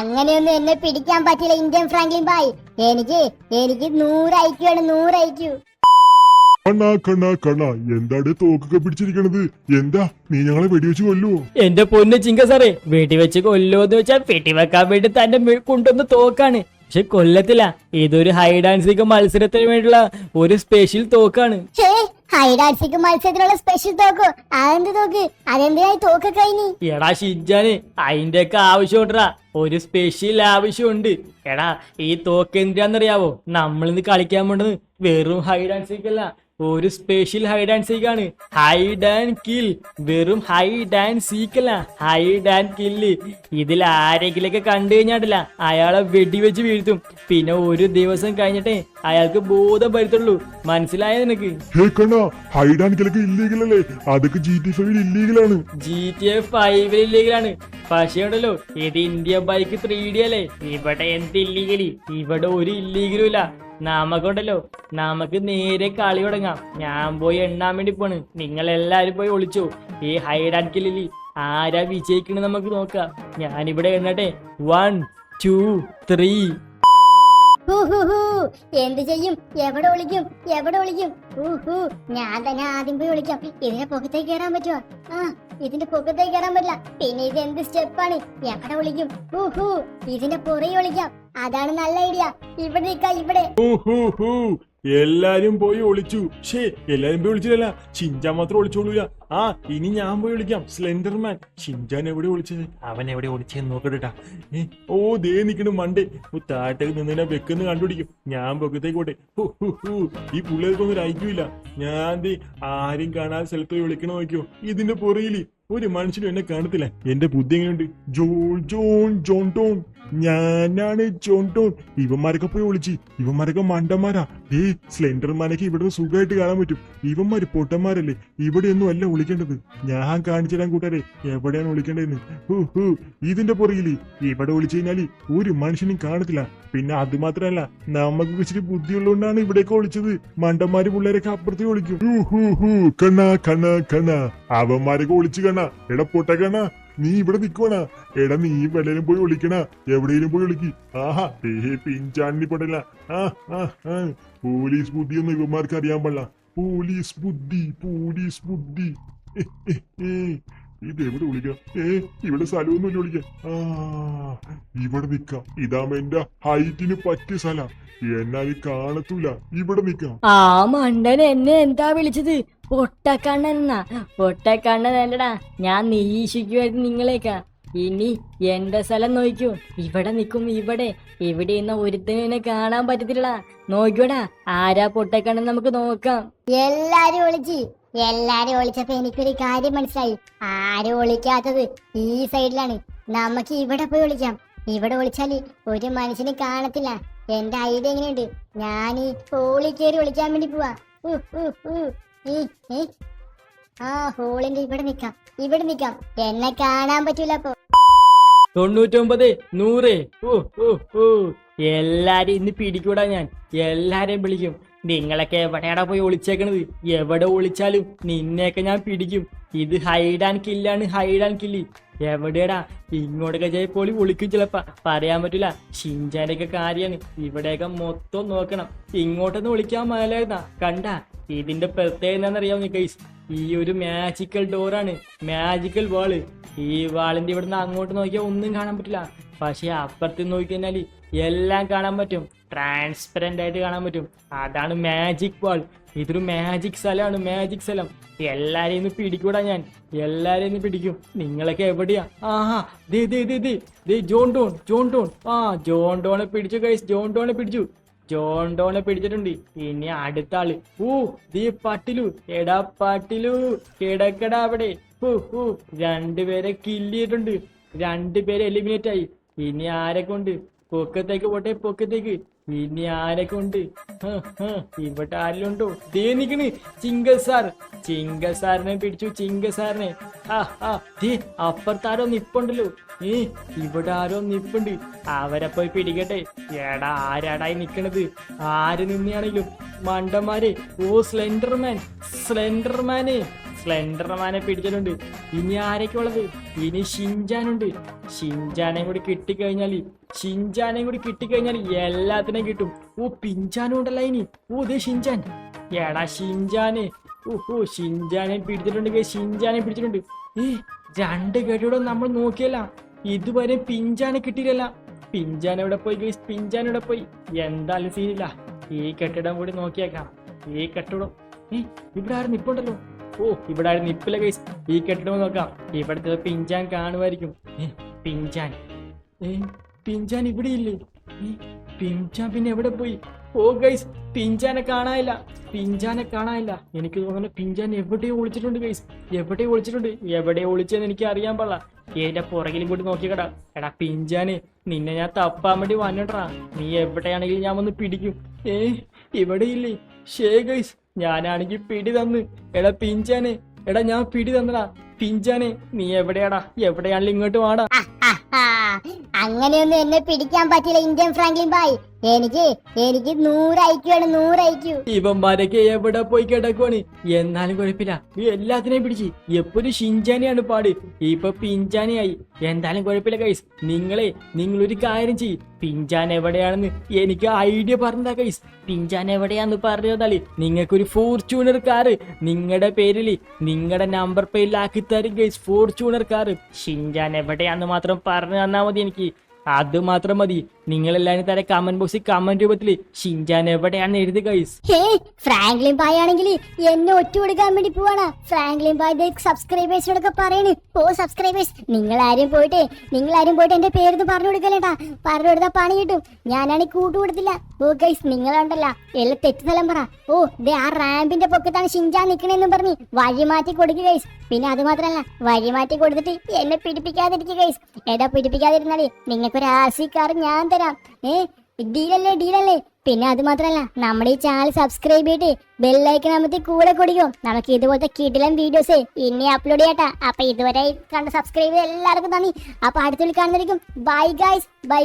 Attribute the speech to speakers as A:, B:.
A: അങ്ങനെയൊന്നും എന്നെ പിടിക്കാൻ പറ്റില്ല ഇന്ത്യൻ ഫ്രാങ്ക്ലിൻ ബായ്. എനിക്ക് 100 ഐക്യാണ്, 100 ഐക്യു.
B: എന്താണ് തോക്കൊക്കെ പിടിച്ചിരിക്കണത്? എന്താ നീ ഞങ്ങളെ വെടിവെച്ച് കൊല്ലുവോ?
C: എന്റെ പൊന്ന് ചിങ്ക സാറേ, വെടിവെച്ച് കൊല്ലുവോന്ന് വെച്ചാൽ വെടിവെക്കാൻ വേണ്ടി തന്നെ കൊണ്ടുവന്ന് തോക്കാണ്. പക്ഷെ കൊല്ലത്തില്ല, ഇതൊരു ഹൈഡ് ആൻഡ് സീക്ക് മത്സരത്തിന് വേണ്ടിയുള്ള ഒരു സ്പെഷ്യൽ തോക്കാണ്.
A: ഹൈഡ് ആൻഡ് സീക്ക് മത്സരത്തിനുള്ള സ്പെഷ്യൽ തോക്കോ? അതെന്ത് തോക്ക്? അതെന്തിനായി തോക്ക് കഴിഞ്ഞു?
C: എടാ ഷിജാന്, അതിന്റെ ഒക്കെ ആവശ്യമുണ്ടാ, ഒരു സ്പെഷ്യൽ ആവശ്യമുണ്ട്. എടാ ഈ തോക്ക് എന്തിനാന്നറിയാവോ? നമ്മളിന്ന് കളിക്കാൻ പോണ്ടത് വെറും ഹൈഡ് ആൻഡ് സീക്ക് അല്ല, ഒരു സ്പെഷ്യൽ ഹൈഡ് ആൻഡ് സീക്ക് ആണ്. Hide and kill. വെറും ഹൈഡ് ആൻഡ് സീക്ക് അല്ല, ഹൈഡ് ആൻഡ് കില്ല്. ഇതിൽ ആരെങ്കിലൊക്കെ കണ്ടു കഴിഞ്ഞാട്ടില്ല അയാളെ വെടിവെച്ച് വീഴ്ത്തും. പിന്നെ ഒരു ദിവസം കഴിഞ്ഞിട്ടേ അയാൾക്ക് ബോധം വരുത്തുള്ളൂ. മനസ്സിലായോ നിനക്ക്?
B: ഹൈഡ് ആൻഡ് കില്ലൊക്കെ ഇല്ലീഗൽ അല്ലേ? അതൊക്കെ GTA 5 ഇല്ലീഗലാണ്.
C: GTA 5 ഇല്ലീഗലാണ്. പക്ഷേ ഉണ്ടല്ലോ, ഇത് ഇന്ത്യ ബൈക്ക് 3D അല്ലേ? ഇവിടെ എന്ത് ഇല്ലീഗലി? ഇവിടെ ഒരു ഇല്ലീഗലും ഇല്ല. നമുക്കുണ്ടല്ലോ, നമുക്ക് നേരെ കളി തുടങ്ങാം. ഞാൻ പോയി എണ്ണാൻ വേണ്ടി പോണ്. നിങ്ങൾ എല്ലാരും പോയി ഒളിച്ചോ. ഈ ഹൈഡ് ആൻഡ് കില്ലിൽ ആരാ വിജയിക്കണെന്ന് നമുക്ക് നോക്കാം. ഞാനിവിടെ എണ്ണട്ടെ. 1 2 3.
A: എന്ത് ചെയ്യും? എവിടെ ഒളിക്കും? ഞാൻ തന്നെ ആദ്യം പോയി ഒളിക്കാം. ഇതിന്റെ പൊക്കത്തേക്ക് കയറാൻ പറ്റുമോ? ഇതിന്റെ പൊക്കത്തേക്ക് കയറാൻ പറ്റില്ല. പിന്നെ ഇത് എന്ത് സ്റ്റെപ്പാണ്? എവിടെ ഒളിക്കും? ഇതിന്റെ പുറകെ ഒളിക്കാം. അതാണ് നല്ല ഐഡിയ. ഇവിടെ നിൽക്കാം. ഇവിടെ
B: എല്ലാരും പോയി ഒളിച്ചു. എല്ലാരും പോയി ഒളിച്ചില്ല, ഷിൻജാൻ മാത്രം ഒളിച്ചോളൂല. ഇനി ഞാൻ പോയി വിളിക്കാം. സ്ലെൻഡർമാൻ. ഷിൻജാൻ എവിടെ ഒളിച്ചത്? അവൻ എവിടെ ഒളിച്ചെന്ന് നോക്കട്ടാ. ദേ നിക്കണു മണ്ടേ. താട്ടേക്ക് നിന്നെ വെക്കുന്ന കണ്ടുപിടിക്കും. ഞാൻ പൊക്കത്തേക്ക് പോട്ടെ. ഈ പിള്ളേർക്കൊന്നും ഒരു ഐക്യമില്ല. ഞാൻ ആരും കാണാതെ സ്ഥലത്ത് പോയി വിളിക്കണ നോക്കിയോ. ഇതിന്റെ പുറകില് ഒരു മനുഷ്യനും എന്നെ കാണത്തില്ല. എന്റെ ബുദ്ധി എങ്ങനെയുണ്ട്? John tone. ഞാനാണ് ജോൺ ടോൺ. ഇവന്മാരൊക്കെ പോയി വിളിച്ച്. ഇവന്മാരൊക്കെ മണ്ടന്മാരാ. സ്ലെൻഡർമാനൊക്കെ ഇവിടെ സുഖമായിട്ട് കാണാൻ പറ്റും. ഇവന്മാര് പൊട്ടന്മാരല്ലേ? ഇവിടെയൊന്നും അല്ല വിളിക്കേണ്ടത്. ഞാൻ കാണിച്ചിടാൻ കൂട്ടാരെ എവിടെയാണ് വിളിക്കേണ്ടതെന്ന്. ഇതിന്റെ പുറകില് ഇവിടെ വിളിച്ചു കഴിഞ്ഞാല് ഒരു മനുഷ്യനും കാണത്തില്ല. പിന്നെ അത് മാത്രല്ല, നമുക്ക് ഇച്ചിരി ബുദ്ധിയുള്ളതുകൊണ്ടാണ് ഇവിടേക്ക് വിളിച്ചത്. മണ്ടന്മാര് പിള്ളേരൊക്കെ അപ്പുറത്തേക്ക് വിളിക്കും. കണ്ണ അവന്മാരൊക്കെ വിളിച്ചു കണ്ണ. എടാ പൊട്ട കണ്ണ, നീ ഇവിടെ നിക്കുവാണ. എടാ നീ വെള്ളയിലും പോയി വിളിക്കണ. എവിടെയും പോയി വിളിക്ക്. പിഞ്ചാണ്ടി പൊട്ടല്ല. പോലീസ് ബുദ്ധിയൊന്നും ഇവന്മാർക്ക് അറിയാൻ പാടില്ല. പോലീസ് ബുദ്ധി. ഇതെവിടെ വിളിക്കാം? ഇവിടെ സ്ഥലമൊന്നുമില്ല വിളിക്കാൻ. ഇവിടെ നിക്കാം. ഇതാകുമ്പോ എന്റെ ഹൈറ്റിന് പറ്റിയ സ്ഥലം. എന്നാൽ കാണത്തൂല. ഇവിടെ നിക്കാം.
D: മണ്ടൻ എന്നെ എന്താ വിളിച്ചത്? പൊട്ടക്കണ്ണെന്നാ? പൊട്ടക്കണ്ണനല്ലടാ, ഞാൻ നിരീക്ഷിക്കുമായിരുന്നു നിങ്ങളേക്കാ. ഇനി എന്റെ സ്ഥലം നോക്കൂ. ഇവിടെ നിക്കും. ഇവിടെ ഇന്ന് ഒരുത്തനും എന്നെ കാണാൻ പറ്റത്തില്ലടാ. നോക്കിയോടാ, ആരാ പൊട്ടക്കണ്ണൻ നമുക്ക് നോക്കാം.
A: എല്ലാരും ഒളിച്ചപ്പോ എനിക്കൊരു കാര്യം മനസ്സിലായി. ആരും ഒളിക്കാത്തത് ഈ സൈഡിലാണ്. നമുക്ക് ഇവിടെ പോയി ഒളിക്കാം. ഇവിടെ ഒളിച്ചാല് ഒരു മനുഷ്യന് കാണത്തില്ല. എന്റെ ഐഡിയ എങ്ങനെയുണ്ട്? ഞാൻ ഈ ഹോളിൽ കയറി ഒളിക്കാൻ വേണ്ടി പോവാ. ഹോളിന്റെ ഇവിടെ നിക്കാം. എന്നെ കാണാൻ പറ്റൂല. അപ്പൊ
C: 99 100. എല്ലാരും ഇന്ന് പിടിക്കൂടാ. ഞാൻ എല്ലാരെയും വിളിക്കും. നിങ്ങളൊക്കെ എവിടെയാടാ പോയി ഒളിച്ചേക്കണത്? എവിടെ ഒളിച്ചാലും നിന്നെയൊക്കെ ഞാൻ പിടിക്കും. ഇത് ഹൈഡ് ആൻഡ് കില്ലാണ്. Hide and kill. എവിടെയാടാ? ഇങ്ങോട്ടൊക്കെ പോയി ഒളിക്കും. ചിലപ്പോ പറയാൻ പറ്റൂല. ഷിൻജാന്റെ ഒക്കെ കാര്യമാണ്. ഇവിടെയൊക്കെ മൊത്തം നോക്കണം. ഇങ്ങോട്ടൊന്നും ഒളിക്കാൻ മേലായിരുന്ന കണ്ട. ഇതിന്റെ പ്രത്യേകത എന്താണെന്നറിയാവുന്ന ഗൈസ്? ഈ ഒരു മാജിക്കൽ ഡോറാണ്, മാജിക്കൽ വാള്. ഈ വാളിന്റെ ഇവിടുന്ന് അങ്ങോട്ട് നോക്കിയാൽ ഒന്നും കാണാൻ പറ്റില്ല. പക്ഷെ അപ്പുറത്ത് നോക്കിക്കഴിഞ്ഞാല് എല്ലാം കാണാൻ പറ്റും. ട്രാൻസ്പെറന്റ് ആയിട്ട് കാണാൻ പറ്റും. അതാണ് മാജിക് വാൾ. ഇതൊരു മാജിക് സ്ഥലമാണ്. മാജിക് സ്ഥലം. എല്ലാരെയും ഒന്ന് പിടിക്കൂടാ. ഞാൻ എല്ലാരെയും ഒന്ന് പിടിക്കും. നിങ്ങളൊക്കെ എവിടെയാ? John tone. ജോൺ ടോണെ പിടിച്ചു ഗൈസ്. ജോൺ ടോണെ പിടിച്ചിട്ടുണ്ട്. ഇനി അടുത്ത ആള്. പട്ടിലു. എടാ പട്ടിലു, കിടക്കടാ അവിടെ. രണ്ടുപേരെ കില്ല് ചെയ്തിട്ടുണ്ട്. 2 പേരെ എലിമിനേറ്റ് ആയി. ഇനി ആരൊക്കെ ഉണ്ട്? പൊക്കത്തേക്ക് പോട്ടെ. ഇനി ആരൊക്കെ ഉണ്ട്? ഇവിടെ ആരെങ്കിലും ഉണ്ടോ? നിക്കണ് ചിങ്കസാറിനെ പിടിച്ചു. അപ്പുറത്താരോ നിപ്പുണ്ടല്ലോ. ഇവിടെ ആരോ നിപ്പുണ്ട്. അവരെ പോയി പിടിക്കട്ടെ. എടാ ആരാടായി നിക്കണത്? ആര് നിന്നെയാണെങ്കിലും മണ്ടന്മാരെ. സ്ലെൻഡർമാനെ സ്ലെൻഡർമാനെ പിടിച്ചിട്ടുണ്ട്. ഇനി ആരൊക്കെ ഉള്ളത്? ഇനി ഷിൻജാനുണ്ട്. ഷിൻജാനെയും കൂടി കിട്ടിക്കഴിഞ്ഞാൽ എല്ലാത്തിനെയും കിട്ടും. ഓ പിഞ്ചാനും ഉണ്ടല്ലോ ഇനി. ഓ ദേ ഷിൻജാൻ. എടാ ഷിൻജാന്. ഓഹോ ഷിൻജാനെ പിടിച്ചിട്ടുണ്ട്. രണ്ട് കെട്ടിടം നമ്മൾ നോക്കിയല്ല, ഇതുവരെ പിഞ്ചാനെ കിട്ടിയില്ല. പിഞ്ചാൻ എവിടെ പോയി ഗൈസ്? എന്തായാലും സീനില്ല. ഈ കെട്ടിടം കൂടി നോക്കിയേക്കാം. ഈ കെട്ടിടം ഇവിടെ ആരും നിപ്പുണ്ടല്ലോ. ഓ ഇവിടെ ആരും നിപ്പില്ല ഗൈസ്. ഈ കെട്ടിടം നോക്കാം. ഇവിടുത്തെ പിഞ്ചാൻ കാണുമായിരിക്കും. പിഞ്ചാൻ ഇവിടെ ഇല്ലേ? പിഞ്ചാൻ പിന്നെ എവിടെ പോയി? ഓ ഗൈസ് പിഞ്ചാനെ കാണാനില്ല. എനിക്ക് തോന്നുന്നു പിഞ്ചാൻ എവിടെയോ ഒളിച്ചിട്ടുണ്ട് ഗൈസ്. എവിടെ ഒളിച്ചെന്ന് എനിക്ക് അറിയാൻ പാടില്ല. എന്റെ പുറകിലും കൂടി നോക്കിക്കടാ. എടാ പിഞ്ചാനെ, നിന്നെ ഞാൻ തപ്പാൻ വേണ്ടി വന്നിട്ടാ. നീ എവിടെയാണെങ്കിലും ഞാൻ വന്ന് പിടിക്കും. ഇവിടെ ഇല്ലേ? ഷേ ഗൈസ്, ഞാനാണെങ്കിൽ പിടി തന്ന്. എടാ പിഞ്ചാനെ, ഞാൻ പിടി തന്നടാ. പിഞ്ചാനെ നീ എവിടെയാണെങ്കിലും ഇങ്ങോട്ട് വാടാ.
A: അങ്ങനെയൊന്നും എന്നെ പിടിക്കാൻ പറ്റില്ല ഇന്ത്യൻ ഫ്രാങ്ക്ലിൻ ബായ്. എനിക്ക് 100 IQ ആണ്, 100 IQ.
C: ഇവന്മാരൊക്കെ എവിടെ പോയി കിടക്കുവാണ്. എന്നാലും കുഴപ്പമില്ല, എല്ലാത്തിനെയും പിടിച്ച്. എപ്പോഴും ഷിൻജാനെയാണ് പാട്. ഇപ്പൊ പിഞ്ചാനെയായി. എന്തായാലും കുഴപ്പമില്ല ഗൈസ്. നിങ്ങളൊരു കാര്യം ചെയ്യ്. പിഞ്ചാൻ എവിടെയാണെന്ന് എനിക്ക് ഐഡിയ പറഞ്ഞതാ ഗൈസ്. പിഞ്ചാൻ എവിടെയാന്ന് പറഞ്ഞതാല് നിങ്ങൾക്കൊരു ഫോർച്യൂണർ കാറ് നിങ്ങളുടെ പേരിൽ, നിങ്ങളുടെ നമ്പർ പേരിലാക്കി തരും ഗൈസ്. Fortuner car. ഷിൻജാൻ എവിടെയാന്ന് മാത്രം പറഞ്ഞു തന്നാ മതി എനിക്ക്. അത് മാത്രം മതി. നിങ്ങളെല്ലാരും തന്നെ കമന്റ് ബോക്സിൽ കമന്റ് രൂപത്തിൽ ഷിൻജാൻ എവിടെയാണെന്ന് എഴുതി ഗൈസ്.
A: ഫ്രാങ്ക്ലിൻ ബായ് ആണെങ്കിൽ എന്നെ ഒറ്റ കൊടുക്കാൻ വേണ്ടി പോവാണ്. ഫ്രാങ്ക്ലിൻ ബായ് സബ്സ്ക്രൈബേഴ്സിനോടൊക്കെ പറയണ്. ഓ സബ്സ്ക്രൈബേഴ്സ്, നിങ്ങളാരും പോയിട്ട് എന്റെ പേരൊന്ന് പറഞ്ഞു കൊടുക്കല്ലേട്ടാ. പറഞ്ഞു കൊടുത്താൽ പണി കിട്ടും. ഞാനാണെങ്കിൽ കൂട്ടുകൊടുത്തില്ല. ഓ ഗൈസ്, നിങ്ങളുണ്ടല്ല എല്ലാം തെറ്റ് സ്ഥലം പറ. ഓ ദേ ആ റാമ്പിന്റെ പൊക്കത്താണ് ഷിൻജാൻ നിക്കണെന്നും പറഞ്ഞ് വഴി മാറ്റി കൊടുക്കുക ഗൈസ്. പിന്നെ അത് മാത്രല്ല, വഴി മാറ്റി കൊടുത്തിട്ട് എന്നെ പിടിപ്പിക്കാതിരിക്കുക ഗൈസ്. പിടിപ്പിക്കാതിരുന്നാലേ നിങ്ങൾക്കൊരു RC കാർ ഞാൻ തരാം. ഡീലല്ലേ. പിന്നെ അത് മാത്രല്ല, നമ്മുടെ ഈ ചാനൽ സബ്സ്ക്രൈബ് ചെയ്തിട്ട് ബെല്ലൈക്കൺ അമർത്തി കൂടെ കൊടുക്കും. നമുക്ക് ഇതുപോലത്തെ കിടിലൻ വീഡിയോസ് ഇനി അപ്ലോഡ് ചെയ്യട്ടാ. അപ്പൊ ഇതുവരെ കണ്ട് സബ്സ്ക്രൈബ് ചെയ്ത് എല്ലാവർക്കും നന്ദി. അപ്പൊ അടുത്ത കാണുന്നതായിരിക്കും. Bye guys, by.